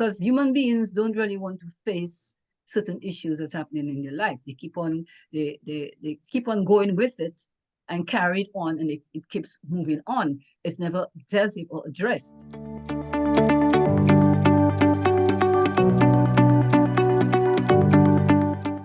because human beings don't really want to face certain issues that's happening in their life. They keep on going with it and carry it on, and it keeps moving on. It's never dealt with or addressed.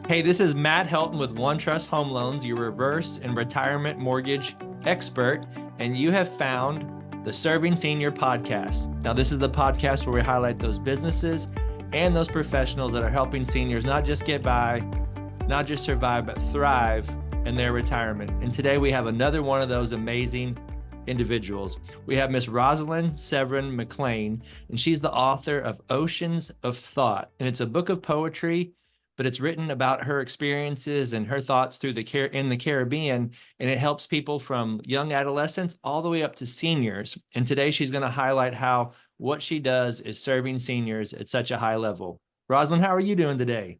Hey, this is Matt Helton with OneTrust Home Loans, your reverse and retirement mortgage expert, and you have found the Serving Senior podcast. Now, this is the podcast where we highlight those businesses and those professionals that are helping seniors not just get by, not just survive, but thrive in their retirement. And today we have another one of those amazing individuals. We have Miss Rosalind Severin McClean, and she's the author of Oceans of Thought. And it's a book of poetry, but it's written about her experiences and her thoughts through in the Caribbean, and it helps people from young adolescents all the way up to seniors. And today she's going to highlight how what she does is serving seniors at such a high level. Rosalind, how are you doing today?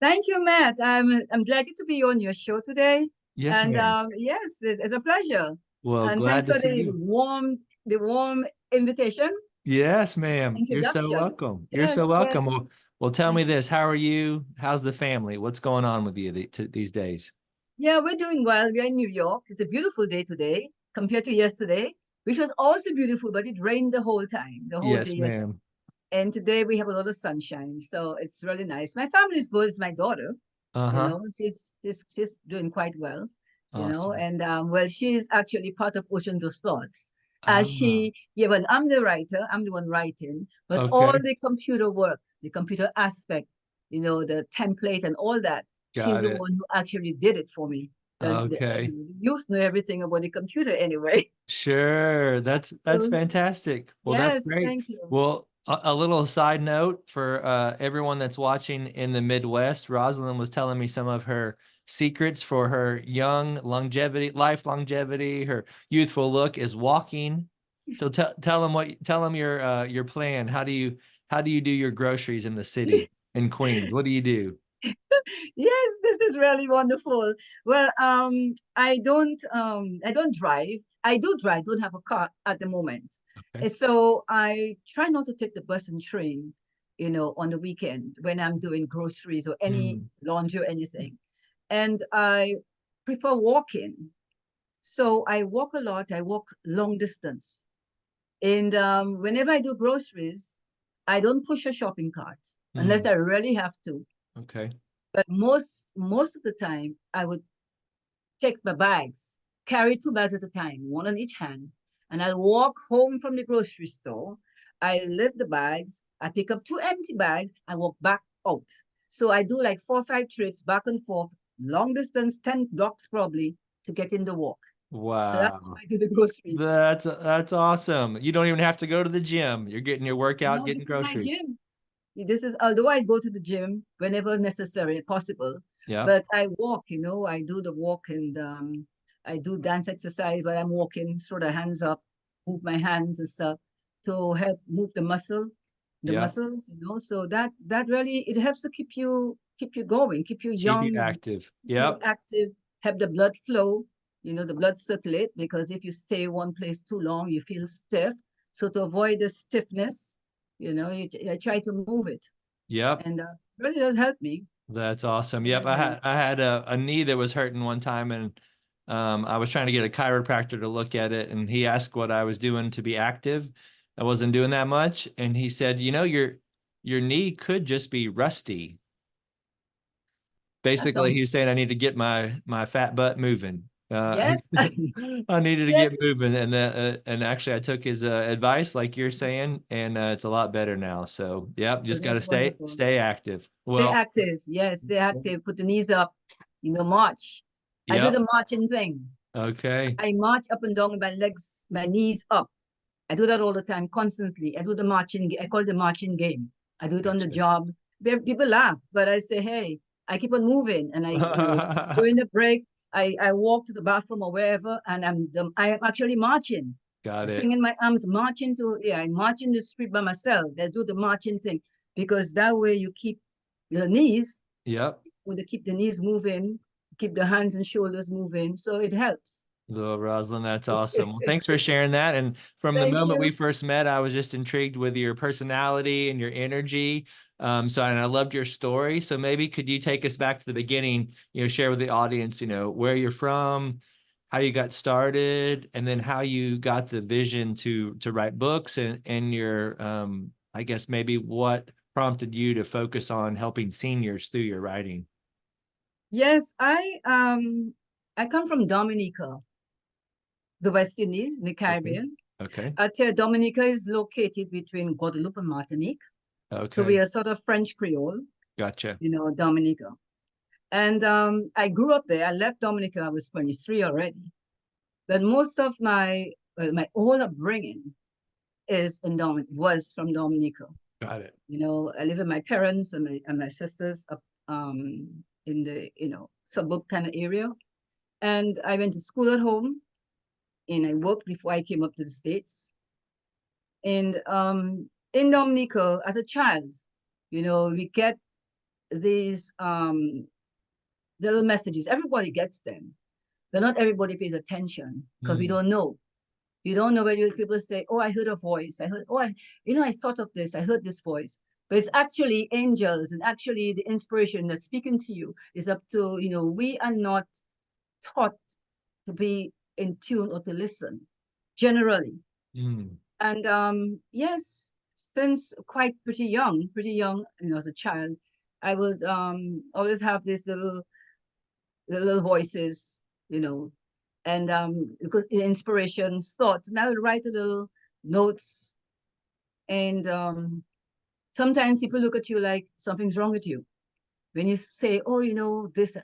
Thank you, Matt. I'm delighted to be on your show today. Yes, And ma'am. yes, it's a pleasure. Well, And thanks glad to for see the you. warm invitation, Yes, ma'am. You're so introduction. welcome. You're so Yes, welcome. yes. Well, tell me this. How are you? How's the family? What's going on with you these days? Yeah, we're doing well. We're in New York. It's a beautiful day today compared to yesterday, which was also beautiful, but it rained the whole time, the whole day Yes, yesterday. ma'am. And today we have a lot of sunshine, so it's really nice. My family is good. It's my daughter, Uh-huh. she's doing quite well, Awesome. and well, she's actually part of Oceans of Thoughts. As Ah, well, I'm the writer, I'm the one writing, but all okay. the computer work, the computer aspect, the template and all that, she's Got the it. one who actually did it for me. Okay. You used to know everything about the computer anyway. Sure. That's So fantastic. Well, that's yes, great. thank you. Well, a little side note for everyone that's watching in the Midwest, Rosalind was telling me some of her secrets for her young longevity, life longevity, her youthful look is walking. So tell them your plan. How do you do your groceries in the city in Queens? What do you do? Yes, this is really wonderful. Well, I don't drive. I do drive, don't have a car at the moment. Okay. And so I try not to take the bus and train, on the weekend when I'm doing groceries or any Mm, laundry or anything. And I prefer walking. So I walk a lot. I walk long distance. And whenever I do groceries, I don't push a shopping cart unless mm, I really have to. okay. But most of the time, I would take my bags, carry two bags at a time, one on each hand, and I'll walk home from the grocery store. I lift the bags, I pick up two empty bags, I walk back out. So I do like 4 or 5 trips back and forth, long distance, 10 blocks probably, to get in the walk. So that's how Wow. I do the groceries. That's awesome. You don't even have to go to the gym. You're getting your workout, No, getting this is my groceries. gym. This is although I go to the gym whenever necessary, possible, Yeah. but I walk. I do the walk and I do dance exercise while I'm walking. Throw the hands up, move my hands and stuff to help move the Yeah. muscles. So that really it helps to keep you going, keep you Keep you young, active. keep you Yep. active, help the blood flow. The blood circulate because if you stay one place too long, you feel stiff. So to avoid the stiffness, I try to move it, Yep. and really does help me. That's awesome. Yep. I Really. had I had a knee that was hurting one time, and I was trying to get a chiropractor to look at it, and he asked what I was doing to be active. I wasn't doing that much, and he said, your knee could just be rusty. That Basically, sounds he was saying I need to get my fat butt moving. yes, I needed to yes. get moving, and actually I took his advice, like you're saying, and it's a lot better now. So, yep, So just got to that's stay wonderful. stay active. Stay Well, active. Yes, stay active. Put the knees up. March. I do yep, the marching thing. okay, I march up and down with my legs, my knees up. I do that all the time, constantly. I do the marching. I call it the marching game. I do it on the gotcha. job. People laugh, but I say, hey, I keep on moving, and during the break, I walk to the bathroom or wherever, and I am actually marching, Got it. swinging my arms, marching I march in the street by myself. Let's do the marching thing because that way you keep your knees, Yep. when they keep the knees moving, keep the hands and shoulders moving, so it helps. Well, Rosalind, that's awesome. Well, thanks for sharing that. And from the Thank moment we you. first met, I was just intrigued with your personality and your energy. And I loved your story. So maybe could you take us back to the beginning, share with the audience, where you're from, how you got started, and then how you got the vision to write books and your, I guess maybe what prompted you to focus on helping seniors through your writing. Yes, I come from Dominica, the West Indies, in the Okay. Caribbean. Okay. I tell Dominica is located between Guadeloupe and Martinique. So we Okay. are sort of French Creole, Gotcha. Dominica. And I grew up there. I left Dominica, I was 23 already. But most of my whole upbringing was from Dominica. Got it. I live with my parents and my sisters up in the suburb kind of area. And I went to school at home and I worked before I came up to the States. And in Dominica, as a child, we get these little messages. Everybody gets them, but not everybody pays attention because we don't know. You don't know whether people say, "Oh, I heard a voice. I heard. Oh, I thought of this. I heard this voice." But it's actually angels, and actually the inspiration that's speaking to you is up to We are not taught to be in tune or to listen, generally. Mm. And yes, since pretty young, as a child, I would always have these little voices, and inspirations, thoughts, and I would write a little notes. And sometimes people look at you like something's wrong with you when you say, "Oh, this,"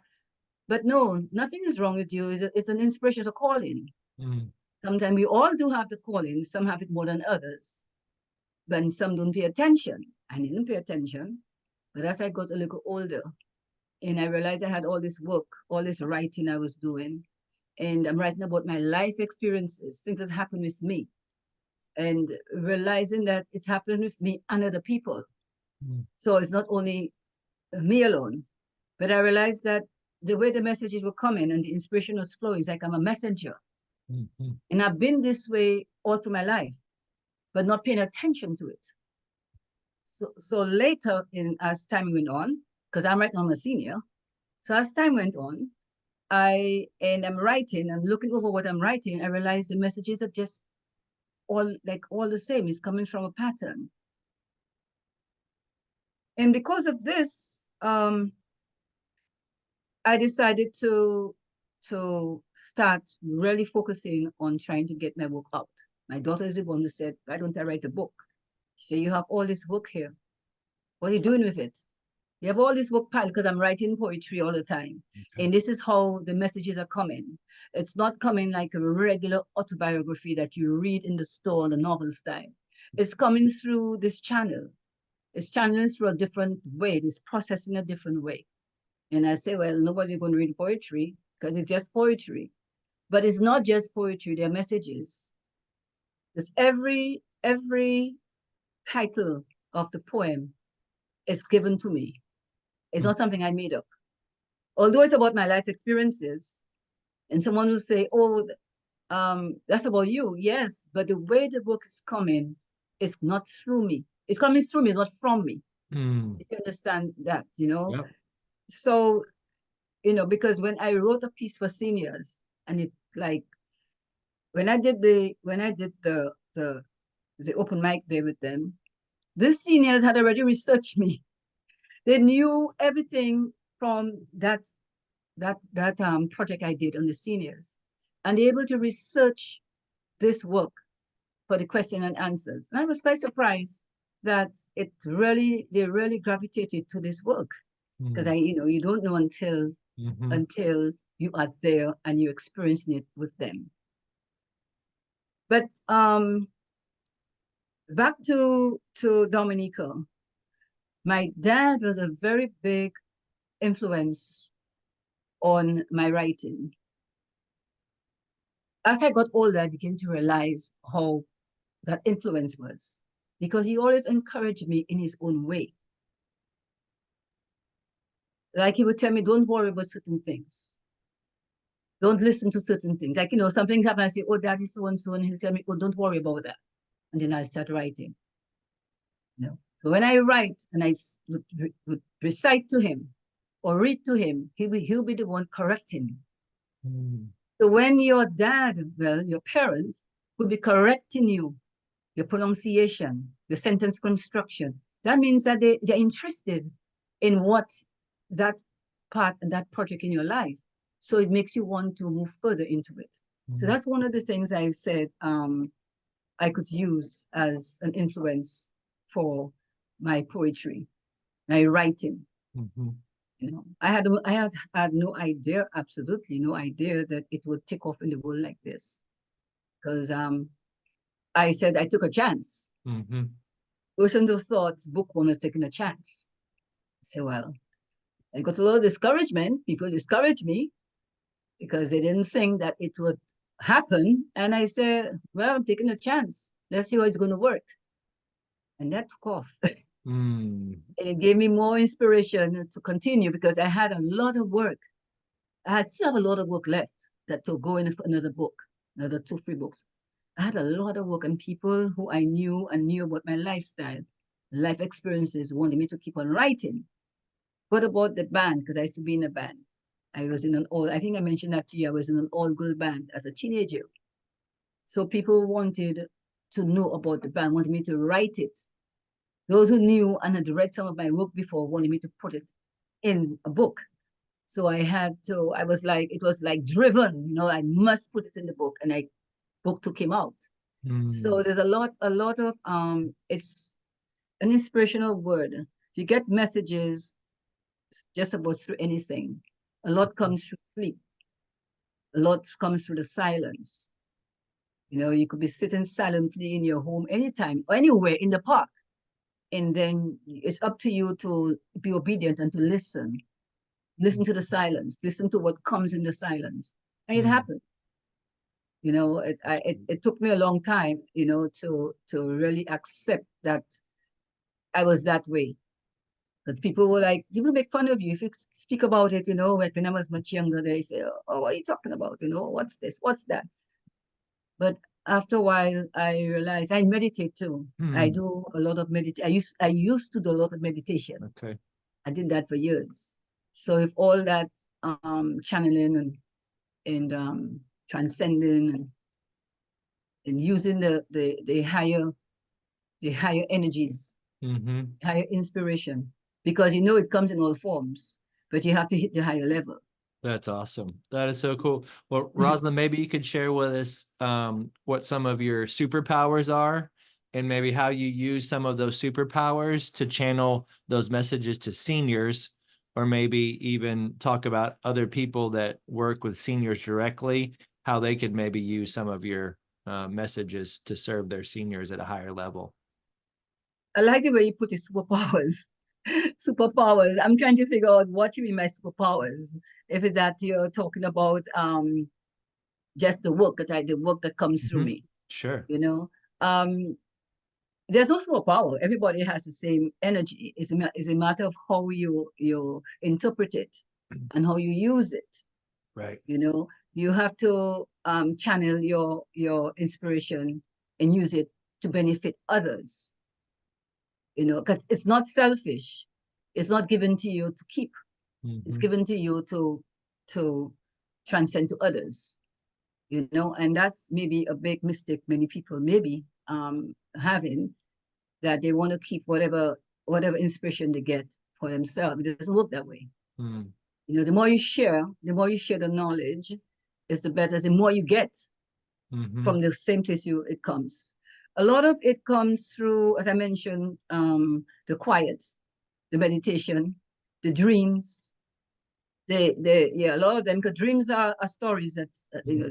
but no, nothing is wrong with you. It's an inspiration, it's a calling. Mm. Sometimes we all do have the calling. Some have it more than others, but some don't pay attention. I didn't pay attention, but as I got a little older, and I realized I had all this work, all this writing I was doing, and I'm writing about my life experiences, things that happened with me, and realizing that it's happening with me and other people. Mm. So it's not only me alone, but I realized that the way the messages were coming and the inspiration was flowing, it's like I'm a messenger. Mm. And I've been this way all through my life, but not paying attention to it. So later, as time went on, because I'm right now I'm a senior, so as time went on, I'm writing, I'm looking over what I'm writing, I realized the messages are just all the same. It's coming from a pattern. And because of this, I decided to start really focusing on trying to get my work out. My daughter is the one who said, "Why don't I write a book?" She said, "You have all this work here. What are you doing with it?" You have all this work piled because I'm writing poetry all the time. Okay. And this is how the messages are coming. It's not coming like a regular autobiography that you read in the store, the novel style. It's coming through this channel. It's channeling through a different way. It's processing a different way. And I say, well, nobody's going to read poetry because it's just poetry. But it's not just poetry, they're messages. Because every title of the poem is given to me. It's not something I made up. Although it's about my life experiences, and someone will say, "Oh, that's about you." Yes, but the way the book is coming is not through me. It's coming through me, not from me. Mm. If you understand that, Yep. So, because when I wrote a piece for seniors, and it like when I did the open mic there with them, the seniors had already researched me. They knew everything from that project I did on the seniors, and they're able to research this work for the question and answers. And I was quite surprised that they really gravitated to this work because you don't know until you are there and you're experiencing it with them. But back to Dominica, my dad was a very big influence on my writing. As I got older, I began to realize how that influence was because he always encouraged me in his own way. Like he would tell me, don't worry about certain things. Don't listen to certain things. Like, some things happen, I say, oh, that is so and so, and he'll tell me, oh, don't worry about that. And then I start writing. So when I write and I would recite to him or read to him, he'll be the one correcting me. So when your dad, well, your parent, will be correcting you, your pronunciation, your sentence construction, that means that they're interested in what that part and that project in your life. So it makes you want to move further into it. So that's one of the things I've said I could use as an influence for my poetry, my writing. I had no idea, absolutely no idea, that it would take off in the world like this. Because I said I took a chance. Oceans of Thoughts, book one was taking a chance. I said, well, I got a lot of discouragement. People discouraged me because they didn't think that it would happen. And I said, well, I'm taking a chance. Let's see how it's going to work. And that took off. And it gave me more inspiration to continue because I had a lot of work. I still have a lot of work left that to go in for another book, another 2-3 books. I had a lot of work, and people who I knew and knew about my lifestyle, life experiences, wanted me to keep on writing. What about the band? Because I used to be in a band. I was in I think I mentioned that to you, I was in an all-girl band as a teenager. So people wanted to know about the band, wanted me to write it. Those who knew and had read some of my work before wanted me to put it in a book. So it was like driven, I must put it in the book, and book took him out. So there's a lot of, it's an inspirational word. You get messages just about through anything. A lot comes through sleep. A lot comes through the silence. You could be sitting silently in your home anytime, or anywhere in the park. And then it's up to you to be obedient and to listen. Listen to the silence. Listen to what comes in the silence. And it happened. It took me a long time, to really accept that I was that way. That people were like, people make fun of you if you speak about it, when I was much younger, they say, oh, what are you talking about? What's this? What's that? But after a while, I realized I meditate too. I do a lot of meditation. I used to do a lot of meditation. Okay. I did that for years. So if all that channeling and transcending and using the higher energies, higher inspiration, because it comes in all forms, but you have to hit the higher level. That's awesome. That is so cool. Well, Rosalind, maybe you could share with us what some of your superpowers are, and maybe how you use some of those superpowers to channel those messages to seniors, or maybe even talk about other people that work with seniors directly, how they could maybe use some of your messages to serve their seniors at a higher level. I like the way you put it, superpowers. Superpowers. I'm trying to figure out what you mean by superpowers. If it's that you're talking about just the work that comes through me. Sure. There's no superpower. Everybody has the same energy. It's a matter of how you interpret it and how you use it. Right. You have to channel your inspiration and use it to benefit others. Because it's not selfish. It's not given to you to keep. It's given to you to transcend to others. And that's maybe a big mistake many people maybe having, that they want to keep whatever inspiration they get for themselves. It doesn't work that way. The more you share the knowledge, is the better. The more you get from the same place it comes. A lot of it comes through, as I mentioned, the quiet, the meditation, the dreams. A lot of them, because dreams are stories that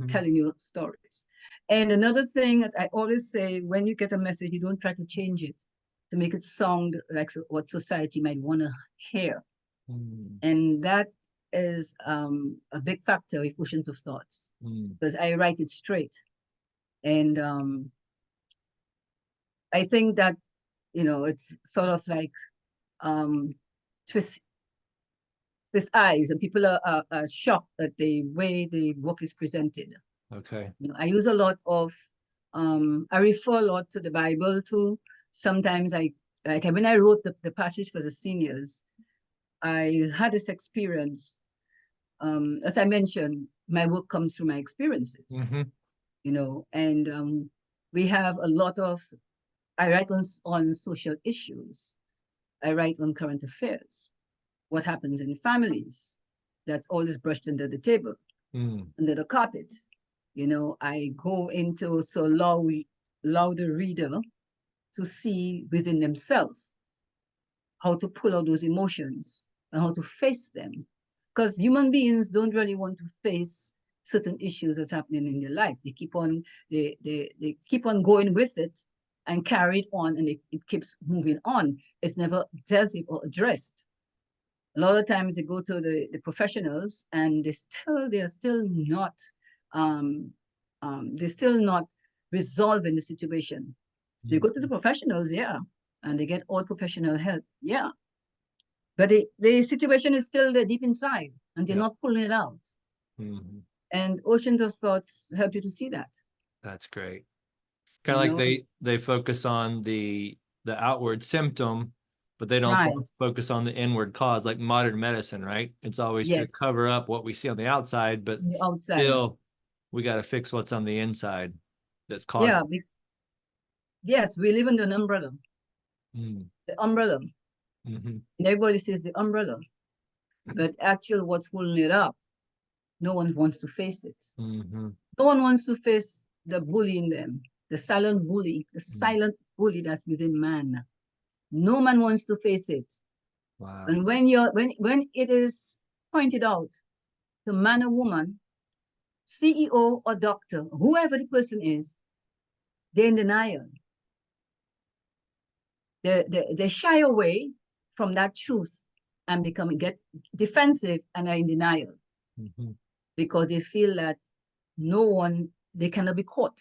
telling you stories. And another thing that I always say, when you get a message, you don't try to change it to make it sound like what society might want to hear. And that is a big factor with Oceans of Thoughts, because I write it straight. And I think that, it's sort of like this eyes, and people are shocked at the way the work is presented. Okay. You know, I use a lot of, I refer a lot to the Bible too. Sometimes like when I wrote the passage for the seniors, I had this experience. As I mentioned, my work comes through my experiences, Mm-hmm. you know, and we have a lot of, I write on social issues. I write on current affairs, what happens in families. That's always brushed under the table, under the carpet. You know, I go into so allow the reader to see within themselves how to pull out those emotions and how to face them. Because human beings don't really want to face certain issues that's happening in their life. They keep on going with it and carry it on, and it keeps moving on. It's never dealt with or addressed. A lot of times they go to the professionals, and they're still not resolving the situation. They go to the professionals, yeah, and they get all professional help, yeah. But the situation is still there deep inside, and they're not pulling it out. Mm-hmm. And Oceans of Thoughts help you to see that. That's great. Kind of like they focus on the outward symptom, but they don't focus on the inward cause, like modern medicine, right? It's always to cover up what we see on the outside, but still we got to fix what's on the inside that's causing. Yeah. Yes, we live under an umbrella. The umbrella. Mm-hmm. And everybody says the umbrella, but actually what's holding it up, no one wants to face it. Mm-hmm. No one wants to face the bully in them, the silent bully that's within man. No man wants to face it. Wow. And when it is pointed out to man or woman, CEO or doctor, whoever the person is, they're in denial. They shy away from that truth and get defensive and are in denial. Mm-hmm. Because they feel that they cannot be caught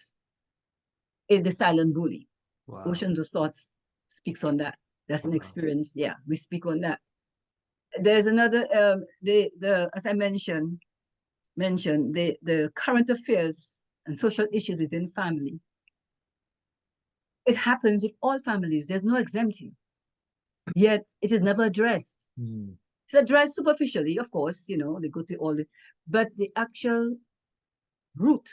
in the silent bully. Wow. Oceans of Thoughts speaks on that. That's an experience. Yeah, we speak on that. There's another, as I mentioned, the current affairs and social issues within family. It happens in all families. There's no exemption. Yet it is never addressed. It's addressed superficially, of course, they go to but the actual root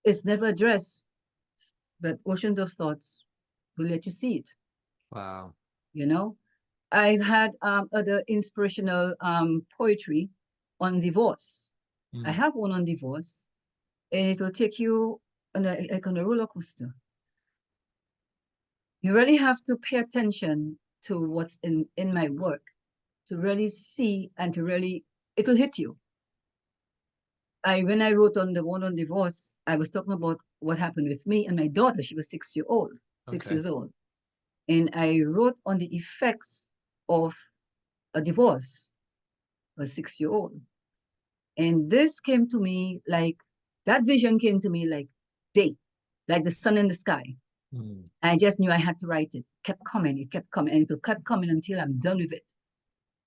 is never addressed. But Oceans of Thoughts will let you see it. Wow. I've had other inspirational poetry on divorce. I have one on divorce, and it will take you on a roller coaster. You really have to pay attention to what's in my work to really see and it will hit you. When I wrote on the one on divorce, I was talking about what happened with me and my daughter. She was 6 years old. And I wrote on the effects of a divorce, a 6-year-old. And this came to me that vision came to me like day, like the sun in the sky. I just knew I had to write it. It kept coming, and it kept coming until I'm done with it.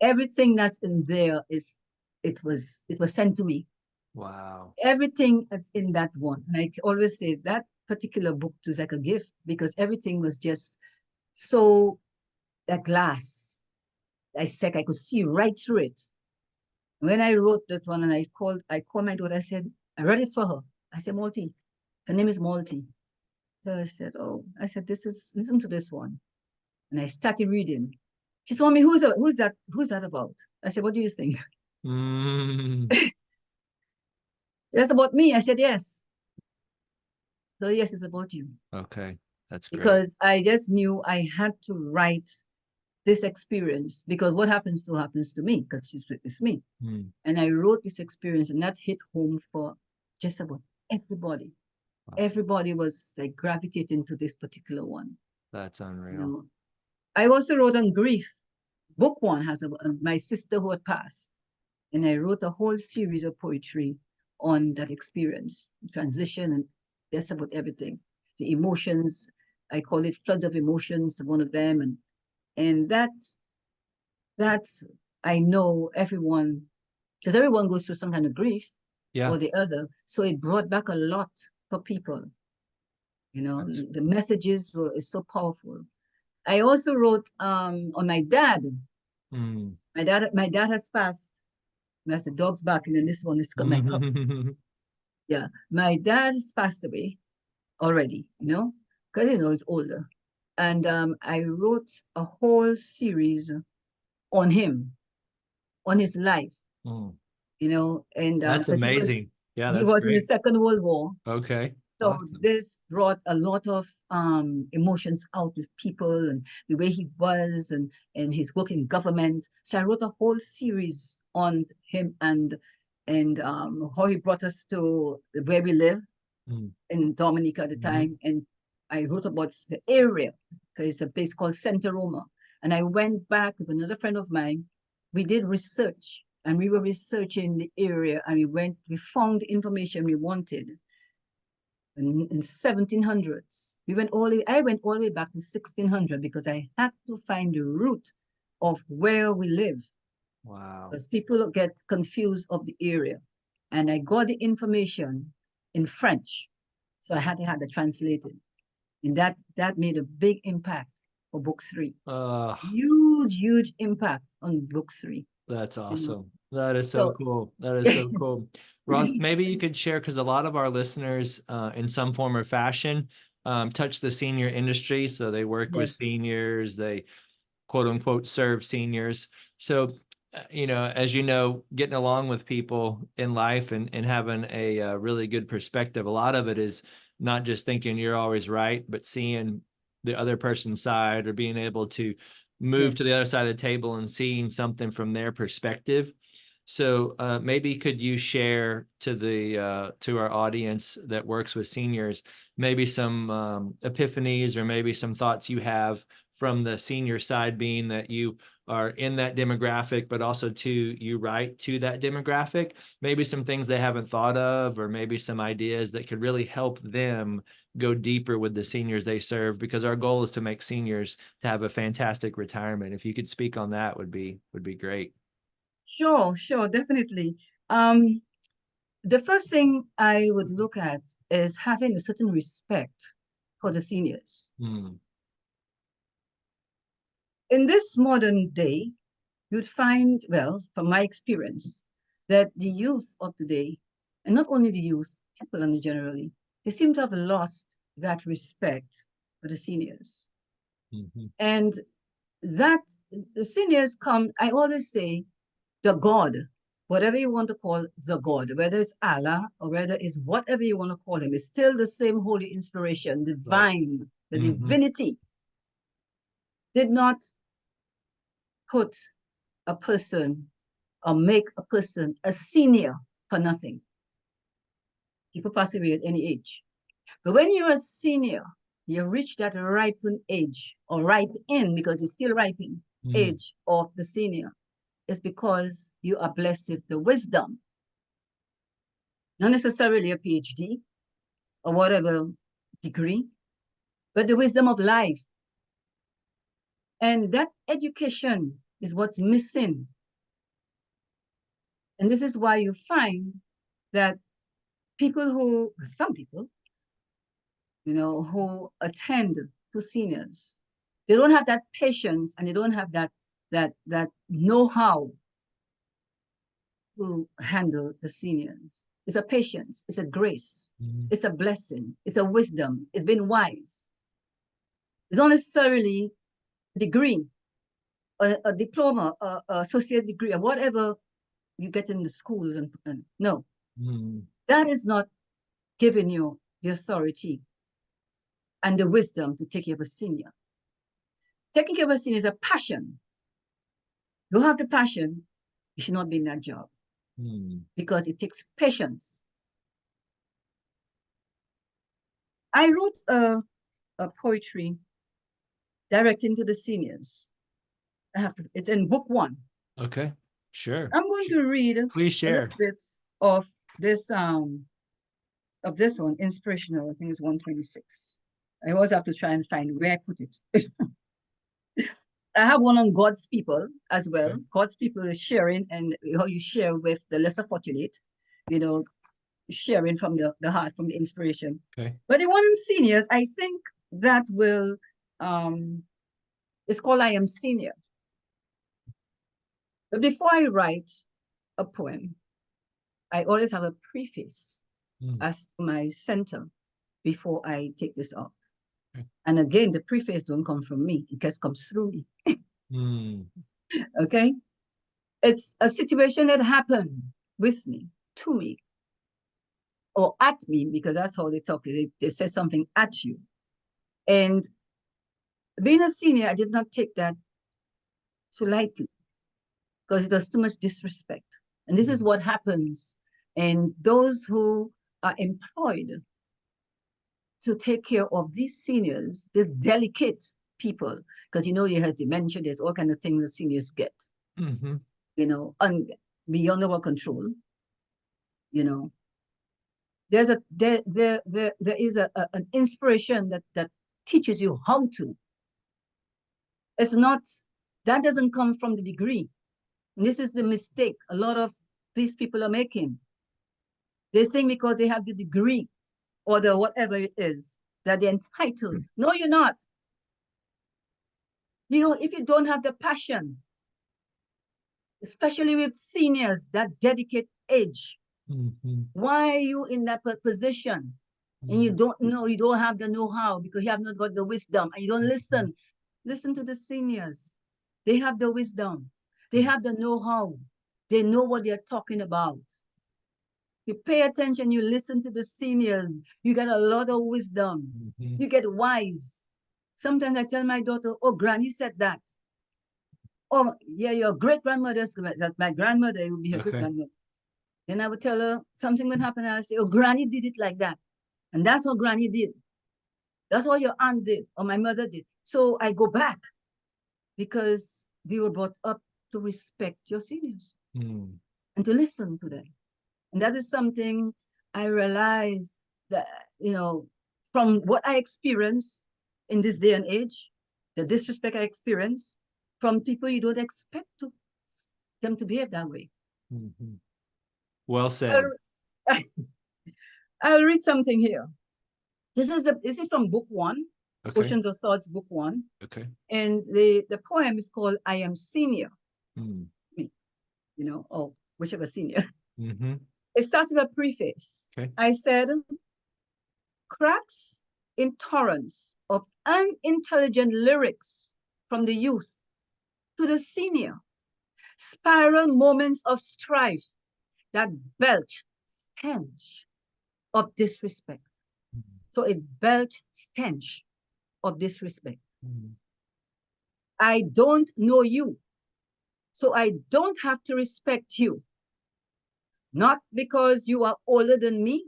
Everything that's in there it was sent to me. Wow. Everything that's in that one. And I always say that particular book was like a gift because everything was just so that glass. I could see right through it. When I wrote that one and I called my daughter, I said, I read it for her. I said, Malty. Her name is Malty. So I said, listen to this one. And I started reading. She told me, who's that about? I said, what do you think? That's about me. I said, yes. So yes, it's about you. Okay, that's great. Because I just knew I had to write this experience because what happens to me because she's with me. And I wrote this experience and that hit home for just about everybody. Wow. Everybody was like gravitating to this particular one. That's unreal. I also wrote on grief. Book one has my sister who had passed. And I wrote a whole series of poetry on that experience, transition, and just about everything. The emotions, I call it flood of emotions, one of them. And that I know everyone, because everyone goes through some kind of grief or the other. So it brought back a lot for people. You know, the messages were is so powerful. I also wrote on my dad. My dad has passed. That's the dog's barking, and this one is got my cup. Yeah, my dad has passed away already, you know, because he's older. And I wrote a whole series on him, on his life, you know, and That's amazing. Yeah, he that's was in the great. Second World War. Okay. So Awesome. this brought a lot of emotions out with people and the way he was and his work in government. So I wrote a whole series on him and how he brought us to where we live in Dominica at the time. And I wrote about the area because it's a place called Santa Roma. And I went back with another friend of mine. We did research and we were researching the area and we found the information we wanted. In 1700s. I went all the way back to 1600 because I had to find the root of where we live. Wow. Because people get confused of the area. And I got the information in French. So I had to have it translated. And that made a big impact for book 3. Huge impact on book 3. That's awesome. You know? That is so cool. That is so cool. Ross, maybe you could share, because a lot of our listeners in some form or fashion touch the senior industry. So they work with seniors, they quote unquote serve seniors. So, as you know, getting along with people in life and having a really good perspective, a lot of it is not just thinking you're always right, but seeing the other person's side or being able to move to the other side of the table and seeing something from their perspective. So maybe could you share to our audience that works with seniors, maybe some epiphanies or maybe some thoughts you have from the senior side, being that you are in that demographic, but also you write to that demographic, maybe some things they haven't thought of, or maybe some ideas that could really help them go deeper with the seniors they serve, because our goal is to make seniors to have a fantastic retirement. If you could speak on that, would be great. Sure, definitely. The first thing I would look at is having a certain respect for the seniors. In this modern day, you'd find, well, from my experience, that the youth of today, and not only the youth, people generally, they seem to have lost that respect for the seniors. And that the seniors come, I always say, the God, whatever you want to call the God, whether it's Allah or whether it's whatever you want to call him, it's still the same holy inspiration, divine, the divinity did not put a person or make a person a senior for nothing. People pass away at any age. But when you're a senior, you reach that ripen age, or ripe in, because you're still ripen age of the senior. It's because you are blessed with the wisdom, not necessarily a PhD or whatever degree, but the wisdom of life. And that education is what's missing. And this is why you find that some people, who attend to seniors, they don't have that patience and they don't have that know-how to handle the seniors. It's a patience, it's a grace, it's a blessing, it's a wisdom, it's been wise. It's not necessarily a degree, a diploma, a associate degree, or whatever you get in the schools. And no, that is not giving you the authority and the wisdom to take care of a senior. Taking care of a senior is a passion. You have the passion, you should not be in that job. Because it takes patience. I wrote a poetry directing to the seniors. It's in book 1. Okay, sure. I'm going to read Please share a little bit of this one, inspirational. I think it's 126. I always have to try and find where I put it. I have one on God's people as well. Okay. God's people is sharing, and how you share with the lesser fortunate, you know, sharing from the heart, from the inspiration. Okay. But the one on seniors, I think that will, it's called I Am Senior. But before I write a poem, I always have a preface as to my center before I take this up. Okay. And again, the preface don't come from me, it just comes through me. Okay? It's a situation that happened with me, to me, or at me, because that's how they talk. They say something at you. And being a senior, I did not take that so lightly because it was too much disrespect. And this is what happens. And those who are employed to take care of these seniors, these delicate people, because you know, they have dementia, there's all kinds of things that seniors get, you know, beyond our control, you know. There's a there is an inspiration that teaches you how to. It's not, that doesn't come from the degree. And this is the mistake a lot of these people are making. They think because they have the degree or the whatever it is that they're entitled. No, you're not. You know, if you don't have the passion, especially with seniors that dedicate age, why are you in that position? And you don't know, you don't have the know-how because you have not got the wisdom, and you don't listen. Listen to the seniors. They have the wisdom. They have the know-how. They know what they're talking about. You pay attention, you listen to the seniors, you get a lot of wisdom. You get wise. Sometimes I tell my daughter, oh, Granny said that. Oh, yeah, your great-grandmother, that my grandmother would be her great-grandmother. Then I would tell her something would happen, and I would say, oh, Granny did it like that. And that's how Granny did. That's what your aunt did, or my mother did. So I go back because we were brought up to respect your seniors and to listen to them. And that is something I realized that, you know, from what I experienced in this day and age, the disrespect I experience from people you don't expect them to behave that way. Well said. I'll read something here. This is from book 1, Oceans of Thoughts, book 1. Okay. And the poem is called I Am Senior. Me, you know, or whichever senior. It starts with a preface. I said, cracks in torrents of unintelligent lyrics from the youth to the senior, spiral moments of strife that belch stench of disrespect. So it belched stench of disrespect. I don't know you, so I don't have to respect you. Not because you are older than me,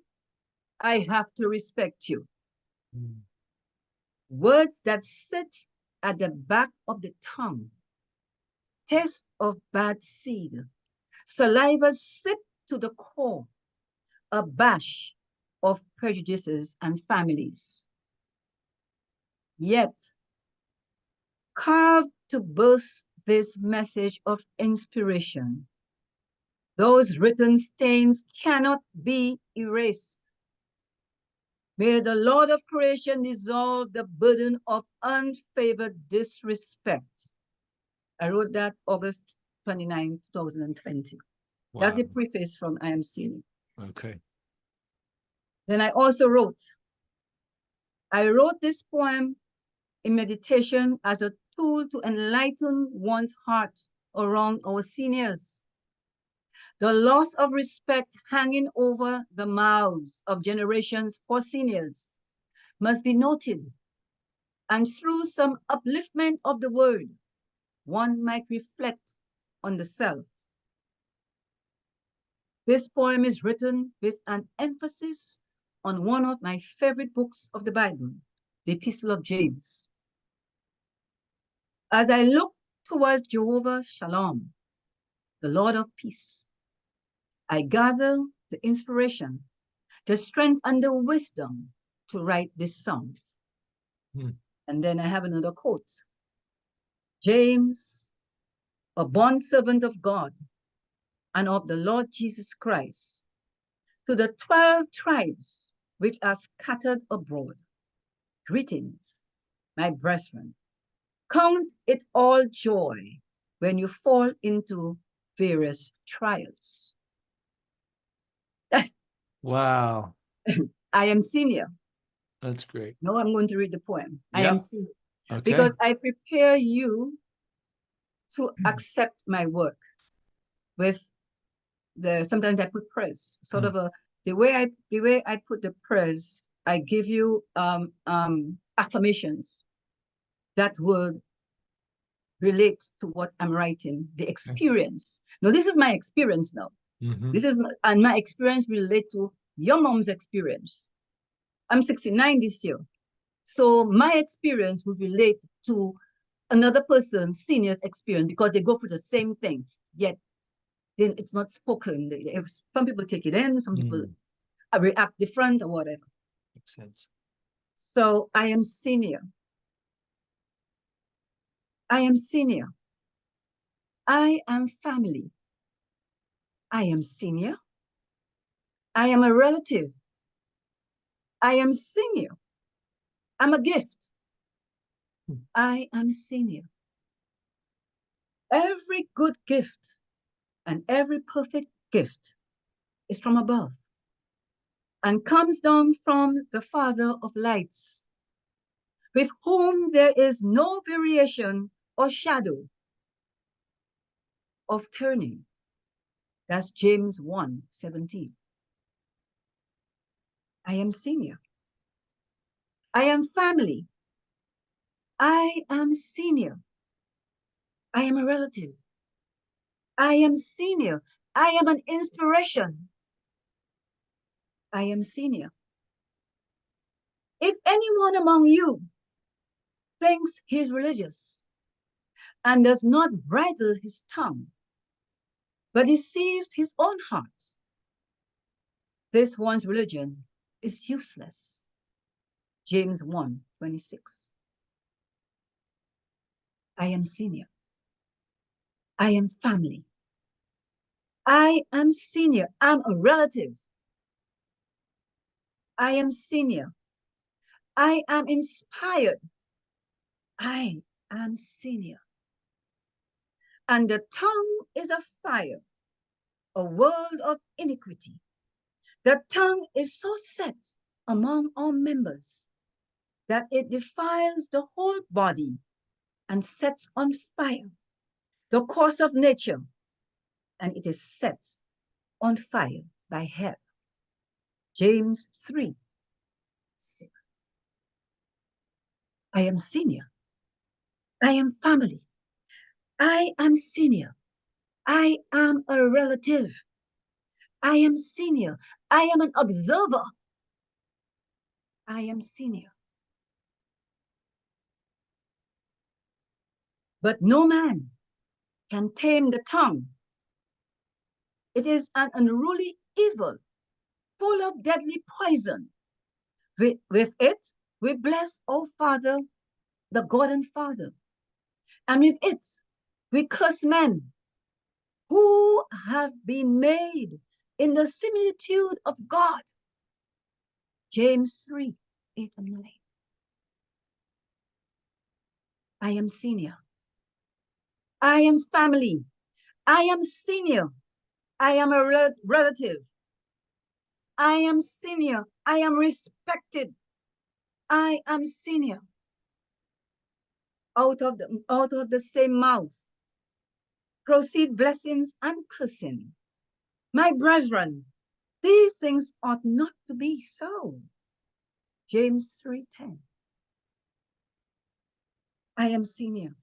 I have to respect you. Words that sit at the back of the tongue, taste of bad seed, saliva sip to the core, a bash of prejudices and families. Yet, carved to birth this message of inspiration, those written stains cannot be erased. May the Lord of creation dissolve the burden of unfavored disrespect. I wrote that August 29, 2020. Wow. That's the preface from I Am Senior. Okay. Then I also wrote this poem in meditation as a tool to enlighten one's heart around our seniors. The loss of respect hanging over the mouths of generations for seniors must be noted, and through some upliftment of the word, one might reflect on the self. This poem is written with an emphasis on one of my favorite books of the Bible, the Epistle of James. As I look towards Jehovah Shalom, the Lord of peace, I gather the inspiration, the strength, and the wisdom to write this song. And then I have another quote. James, a bondservant of God and of the Lord Jesus Christ, to the 12 tribes which are scattered abroad, greetings, my brethren. Count it all joy when you fall into various trials. Wow. I am senior. That's great. Now I'm going to read the poem. Yep. I am senior. Okay. Because I prepare you to accept my work with sometimes I put prayers, sort of the way I put the prayers, I give you affirmations that would relate to what I'm writing, the experience. Now, this is my experience now. And my experience relate to your mom's experience. I'm 69 this year. So my experience would relate to another person's senior's experience because they go through the same thing, yet then it's not spoken. Some people take it in, some people react different or whatever. Makes sense. So I am senior. I am senior. I am family. I am senior. I am a relative. I am senior. I'm a gift. I am senior. Every good gift and every perfect gift is from above and comes down from the Father of lights, with whom there is no variation or shadow of turning. That's James 1:17. I am senior. I am family. I am senior. I am a relative. I am senior. I am an inspiration. I am senior. If anyone among you thinks he's religious and does not bridle his tongue, but deceives his own heart, this one's religion is useless. James 1:26. I am senior. I am family. I am senior. I'm a relative. I am senior. I am inspired. I am senior. And the tongue is a fire, a world of iniquity. The tongue is so set among all members that it defiles the whole body and sets on fire the course of nature, and it is set on fire by hell. James 3:6. I am senior. I am family. I am senior. I am a relative. I am senior. I am an observer. I am senior. But no man can tame the tongue. It is an unruly evil, full of deadly poison. With it, we bless our Father, the God and Father. And with it, we curse men who have been made in the similitude of God. James 3:8-9. I am senior. I am family. I am senior. I am a relative. I am senior. I am respected. I am senior. Out of the same mouth proceed blessings and cursing. My brethren, these things ought not to be so. James 3:10. I am senior.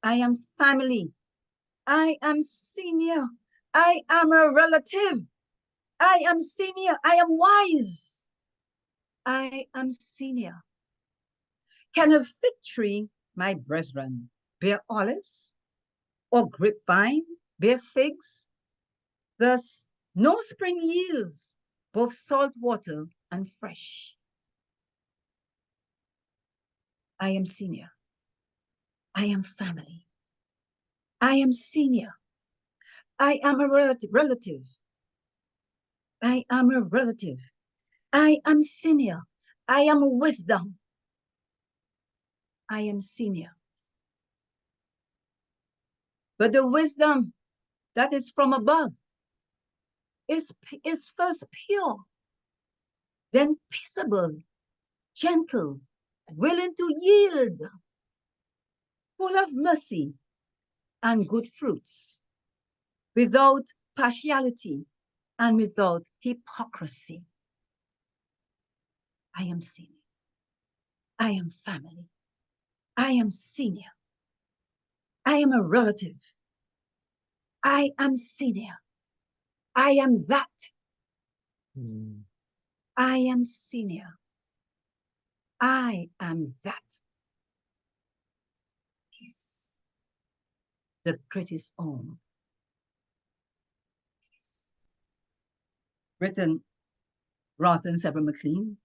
I am family. I am senior. I am a relative. I am senior. I am wise. I am senior. Can a fig tree, my brethren, bear olives? Or grapevine bear figs? Thus, no spring yields both salt water and fresh. I am senior. I am family. I am senior. I am a relative. I am a relative. I am senior. I am wisdom. I am senior. But the wisdom that is from above is first pure, then peaceable, gentle, willing to yield, full of mercy and good fruits, without partiality and without hypocrisy. I am senior. I am family. I am senior. I am a relative. I am senior. I am that. I am senior. I am that. Peace. The greatest own. Peace. Written, Rosalind Severin McClean,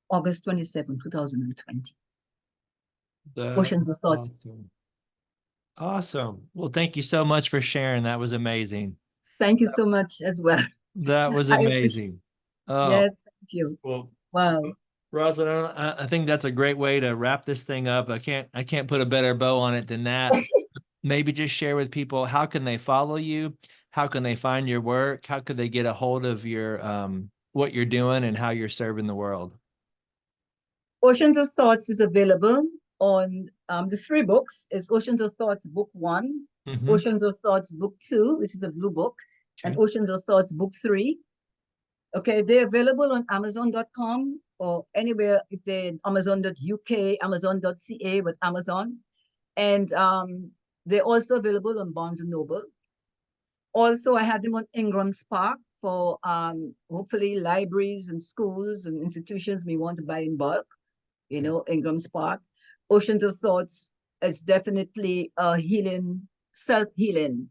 August 27, 2020. Oceans of Thoughts. Awesome. Well, thank you so much for sharing. That was amazing. Thank you so much as well. That was amazing. Yes, thank you. Well, wow. Rosalind, I think that's a great way to wrap this thing up. I can't put a better bow on it than that. Maybe just share with people, how can they follow you? How can they find your work? How could they get a hold of your what you're doing and how you're serving the world? Oceans of Thoughts is available on the 3 books. It's Oceans of Thoughts Book 1, Oceans of Thoughts Book 2, which is the blue book, and Oceans of Thoughts Book 3. Okay, they're available on Amazon.com or anywhere, if they're Amazon.uk, Amazon.ca, but Amazon. And they're also available on Barnes & Noble. Also, I had them on Ingram Spark for hopefully libraries and schools and institutions may want to buy in bulk. You know, Ingram Spark. Oceans of Thoughts is definitely a healing, self-healing,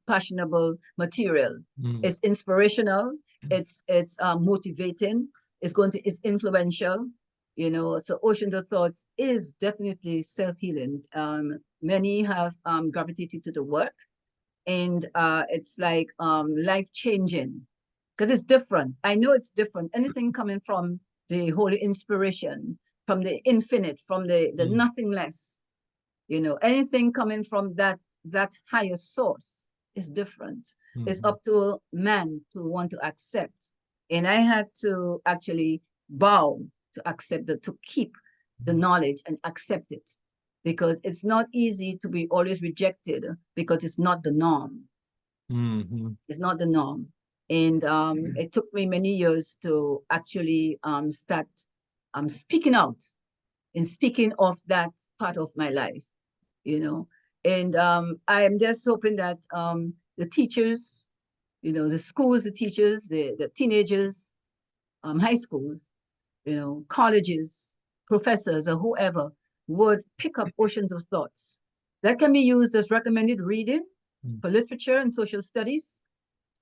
passionable material. It's inspirational. It's motivating. It's influential. You know, so Oceans of Thoughts is definitely self-healing. Many have gravitated to the work, and it's like life-changing because it's different. I know it's different. Anything coming from the holy inspiration, from the infinite, from the nothingness, you know, anything coming from that higher source is different. It's up to man to want to accept. And I had to actually bow to accept it, to keep the knowledge and accept it, because it's not easy to be always rejected because it's not the norm. It's not the norm. And it took me many years to actually start speaking out and speaking of that part of my life, you know. And I am just hoping that the teachers, you know, the schools, the teachers, the teenagers, high schools, you know, colleges, professors, or whoever would pick up Oceans of Thoughts. That can be used as recommended reading for literature and social studies.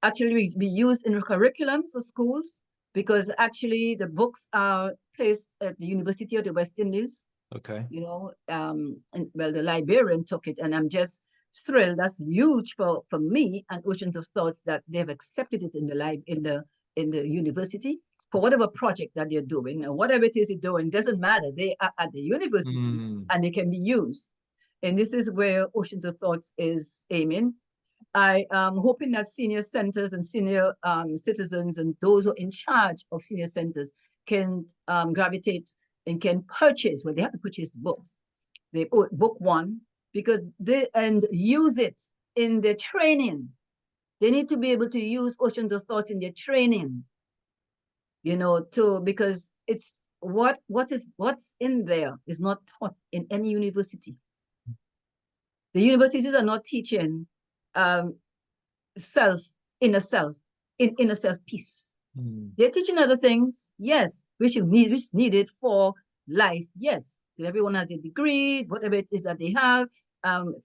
Actually, be used in curriculums of schools, because actually the books are placed at the University of the West Indies. Okay. You know, and well, the librarian took it, and I'm just thrilled. That's huge for me and Oceans of Thoughts that they've accepted it in the university for whatever project that they're doing, and whatever it is they're doing, doesn't matter. They are at the university and they can be used. And this is where Oceans of Thoughts is aiming. I am hoping that senior centers and senior citizens and those who are in charge of senior centers can gravitate and can purchase, well, they have to purchase the books. They book 1, because and use it in their training. They need to be able to use Oceans of Thoughts in their training, you know, because it's what's in there is not taught in any university. The universities are not teaching inner self peace. They're teaching other things, yes, which is needed for life, yes. Everyone has a degree, whatever it is that they have,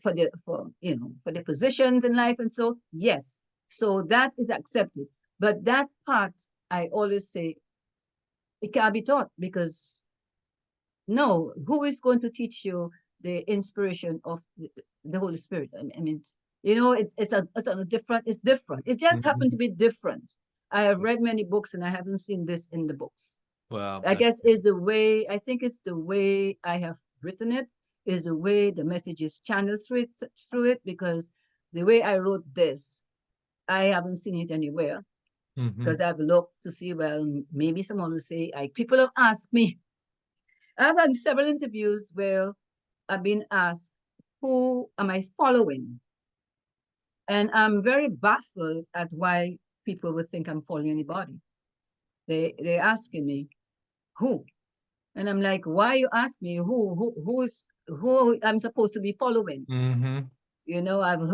for their positions in life, and so yes, so that is accepted. But that part, I always say, it can't be taught, because No, who is going to teach you the inspiration of the Holy Spirit? I mean, it's a different. It's different. It just happened to Mhm. be different. I have read many books and I haven't seen this in the books. Wow, I that's guess is the way. I think it's the way I have written it. Is the way the message is channeled through it because the way I wrote this, I haven't seen it anywhere hmm because I've looked to see. Well, maybe someone will say. People have asked me. I've had several interviews where I've been asked, who am I following? And I'm very baffled at why people would think I'm following anybody. They're asking me, who? And I'm like, why you ask me who I'm supposed to be following? hmm I've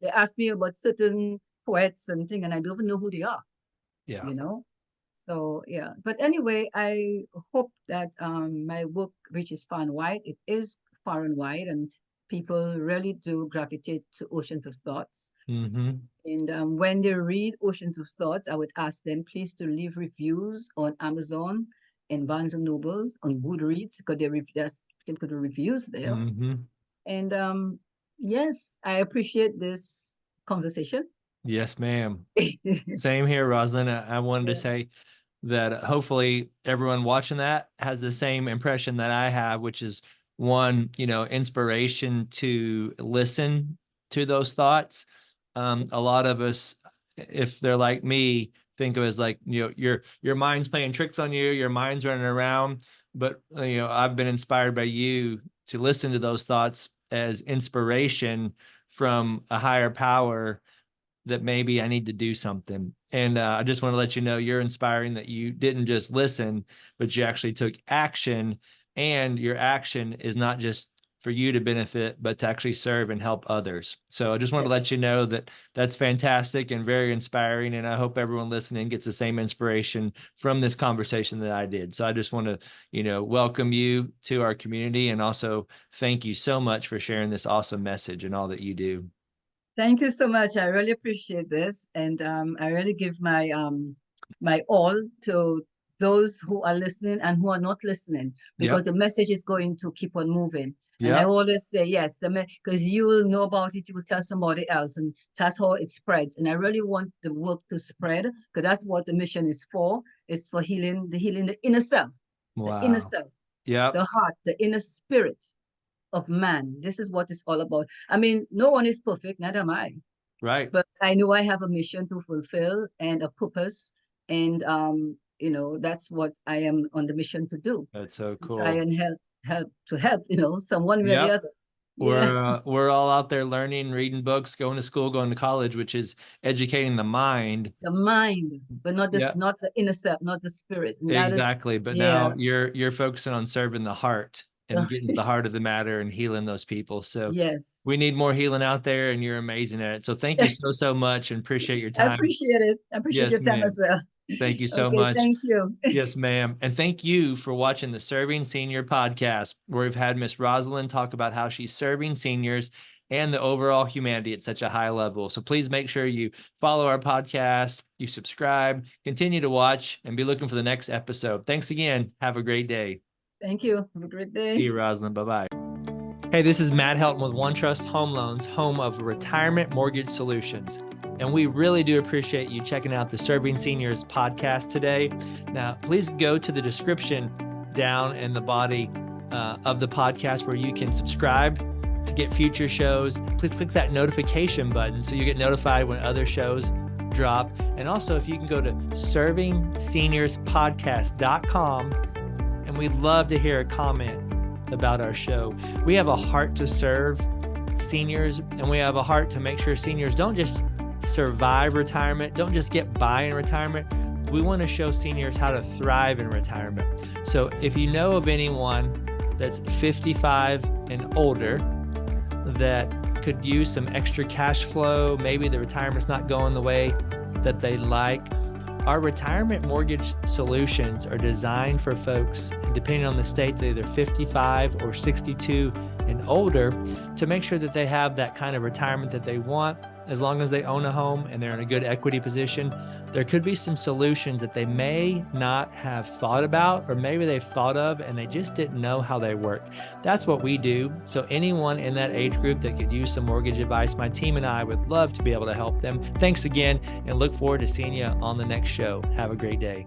they asked me about certain poets and thing, and I don't even know who they are, Yeah. you know. So yeah. But anyway, I hope that my work reaches far and wide. It is far and wide, and people really do gravitate to Oceans of Thoughts. hmm And when they read Oceans of Thoughts, I would ask them please to leave reviews on Amazon and Barnes and Noble, on Goodreads, because there's people do reviews there. hmm And yes, I appreciate this conversation. Yes, ma'am. Yeah. Same here, Rosalind. I wanted to say that hopefully everyone watching that has the same impression that I have, which is one, inspiration to listen to those thoughts. A lot of us, if they're like me, think of it as like, your mind's playing tricks on you, your mind's running around. But, I've been inspired by you to listen to those thoughts as inspiration from a higher power that maybe I need to do something. And I just want to let you know you're inspiring that you didn't just listen, but you actually took action. And your action is not just for you to benefit, but to actually serve and help others. So I just want to let Yes. you know that that's fantastic and very inspiring. And I hope everyone listening gets the same inspiration from this conversation that I did. So I just want to, welcome you to our community and also thank you so much for sharing this awesome message and all that you do. Thank you so much. I really appreciate this, and I really give my all to those who are listening and who are not listening, because Yep. the message is going to keep on moving. And I Yep. always say yes, because you will know about it, you will tell somebody else, and that's how it spreads. And I really want the work to spread, because that's what the mission is for. It's for healing the inner self, the inner Wow. self, Yep. the heart, the inner spirit of man. This is what it's all about. I mean, no one is perfect, neither am I. Right. But I know I have a mission to fulfill and a purpose. And that's what I am on the mission to do, That's so to try cool. and help, someone way or the Yep. other. Yeah. We're all out there learning, reading books, going to school, going to college, which is educating the mind. The mind, but Yeah, not the inner self, not the spirit. And that is, exactly. But yeah. now you're focusing on serving the heart and getting to the heart of the matter and healing those people. So Yes. we need more healing out there, and you're amazing at it. So thank you so, so much and appreciate your I time. appreciate it. I appreciate Yes, your time as ma'am. well. Thank you so Okay, much. thank you. Yes, ma'am. And thank you for watching the Serving Senior podcast, where we've had Miss Rosalind talk about how she's serving seniors and the overall humanity at such a high level. So please make sure you follow our podcast, you subscribe, continue to watch, and be looking for the next episode. Thanks again. Have a great day. Thank you. Have a great See day. you, Rosalind. Bye-bye. Hey, this is Matt Helton with OneTrust Home Loans, home of Retirement Mortgage Solutions. And we really do appreciate you checking out the Serving Seniors podcast today. Now, please go to the description down in the body of the podcast where you can subscribe to get future shows. Please click that notification button so you get notified when other shows drop. And also, if you can go to servingseniourspodcast.com, and we'd love to hear a comment about our show. We have a heart to serve seniors, and we have a heart to make sure seniors don't just survive retirement, don't just get by in retirement. We want to show seniors how to thrive in retirement. So if you know of anyone that's 55 and older that could use some extra cash flow, maybe the retirement's not going the way that they like, our retirement mortgage solutions are designed for folks, depending on the state, they're either 55 or 62 and older to make sure that they have that kind of retirement that they want. As long as they own a home and they're in a good equity position, there could be some solutions that they may not have thought about, or maybe they've thought of and they just didn't know how they work. That's what we do. So anyone in that age group that could use some mortgage advice, my team and I would love to be able to help them. Thanks again, and look forward to seeing you on the next show. Have a great day.